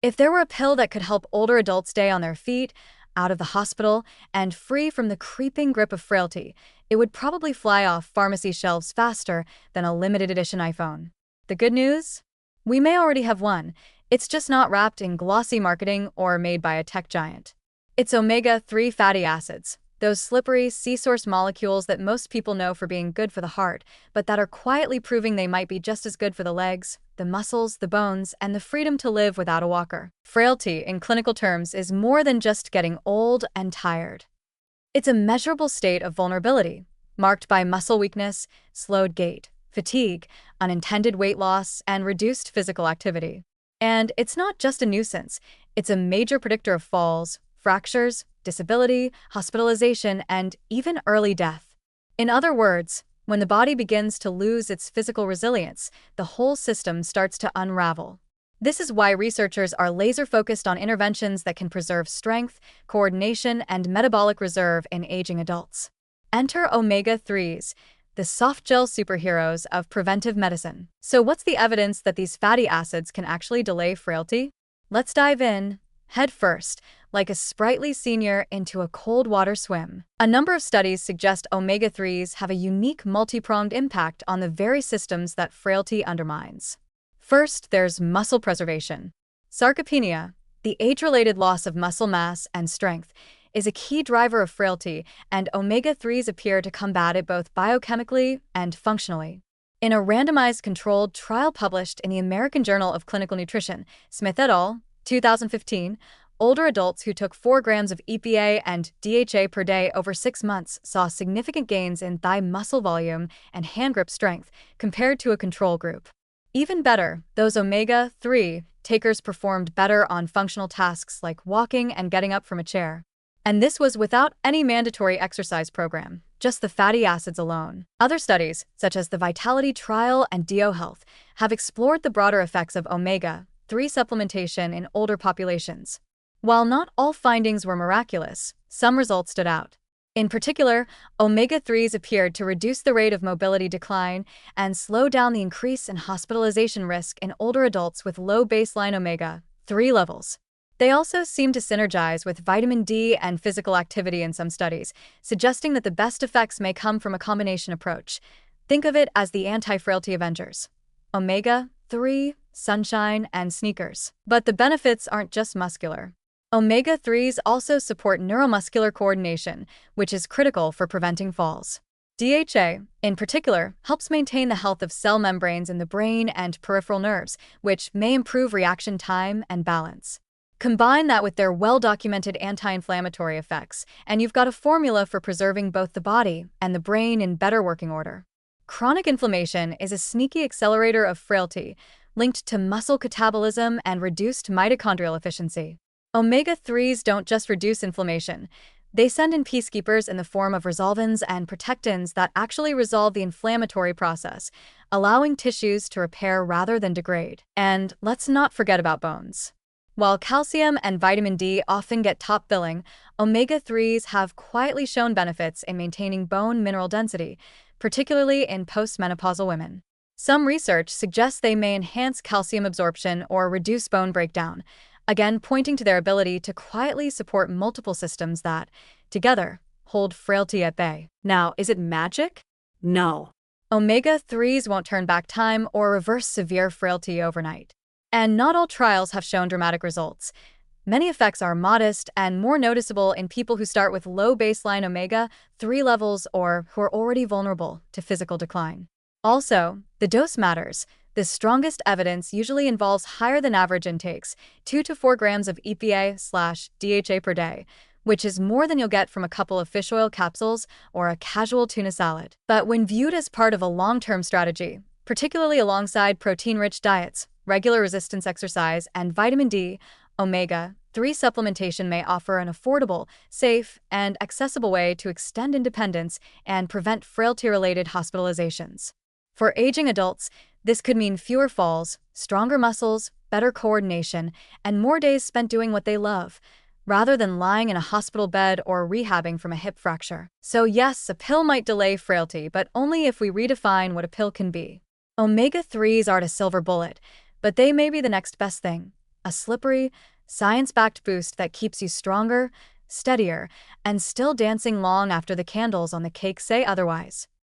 If there were a pill that could help older adults stay on their feet, out of the hospital, and free from the creeping grip of frailty, it would probably fly off pharmacy shelves faster than a limited edition iPhone. The good news? We may already have one. It's just not wrapped in glossy marketing or made by a tech giant. It's omega-3 fatty acids, those slippery, sea-source molecules that most people know for being good for the heart, but that are quietly proving they might be just as good for the legs, the muscles, the bones, and the freedom to live without a walker. Frailty, in clinical terms, is more than just getting old and tired. It's a measurable state of vulnerability, marked by muscle weakness, slowed gait, fatigue, unintended weight loss, and reduced physical activity. And it's not just a nuisance, it's a major predictor of falls, fractures, disability, hospitalization, and even early death. In other words, when the body begins to lose its physical resilience, the whole system starts to unravel. This is why researchers are laser-focused on interventions that can preserve strength, coordination, and metabolic reserve in aging adults. Enter omega-3s, the soft-gel superheroes of preventive medicine. So what's the evidence that these fatty acids can actually delay frailty? Let's dive in, head first, like a sprightly senior into a cold water swim. A number of studies suggest omega-3s have a unique multi-pronged impact on the very systems that frailty undermines. First, there's muscle preservation. Sarcopenia, the age-related loss of muscle mass and strength, is a key driver of frailty, and omega-3s appear to combat it both biochemically and functionally. In a randomized controlled trial published in the American Journal of Clinical Nutrition, Smith et al., 2015, older adults who took 4 grams of EPA and DHA per day over 6 months saw significant gains in thigh muscle volume and hand grip strength compared to a control group. Even better, those omega-3 takers performed better on functional tasks like walking and getting up from a chair. And this was without any mandatory exercise program, just the fatty acids alone. Other studies, such as the Vitality Trial and DO Health, have explored the broader effects of omega-3 supplementation in older populations. While not all findings were miraculous, some results stood out. In particular, omega-3s appeared to reduce the rate of mobility decline and slow down the increase in hospitalization risk in older adults with low baseline omega-3 levels. They also seem to synergize with vitamin D and physical activity in some studies, suggesting that the best effects may come from a combination approach. Think of it as the anti-frailty Avengers: omega-3, sunshine, and sneakers. But the benefits aren't just muscular. Omega-3s also support neuromuscular coordination, which is critical for preventing falls. DHA, in particular, helps maintain the health of cell membranes in the brain and peripheral nerves, which may improve reaction time and balance. Combine that with their well-documented anti-inflammatory effects, and you've got a formula for preserving both the body and the brain in better working order. Chronic inflammation is a sneaky accelerator of frailty, linked to muscle catabolism and reduced mitochondrial efficiency. Omega-3s don't just reduce inflammation. They send in peacekeepers in the form of resolvins and protectins that actually resolve the inflammatory process, allowing tissues to repair rather than degrade. And let's not forget about bones. While calcium and vitamin D often get top billing, omega-3s have quietly shown benefits in maintaining bone mineral density, particularly in postmenopausal women. Some research suggests they may enhance calcium absorption or reduce bone breakdown, again pointing to their ability to quietly support multiple systems that, together, hold frailty at bay. Now, is it magic? No. Omega-3s won't turn back time or reverse severe frailty overnight. And not all trials have shown dramatic results. Many effects are modest and more noticeable in people who start with low baseline omega-3 levels or who are already vulnerable to physical decline. Also, the dose matters. The strongest evidence usually involves higher than average intakes, 2 to 4 grams of EPA/DHA per day, which is more than you'll get from a couple of fish oil capsules or a casual tuna salad. But when viewed as part of a long-term strategy, particularly alongside protein-rich diets, regular resistance exercise, and vitamin D, omega-3 supplementation may offer an affordable, safe, and accessible way to extend independence and prevent frailty-related hospitalizations. For aging adults, this could mean fewer falls, stronger muscles, better coordination, and more days spent doing what they love, rather than lying in a hospital bed or rehabbing from a hip fracture. So yes, a pill might delay frailty, but only if we redefine what a pill can be. Omega-3s aren't a silver bullet, but they may be the next best thing. A slippery, science-backed boost that keeps you stronger, steadier, and still dancing long after the candles on the cake say otherwise.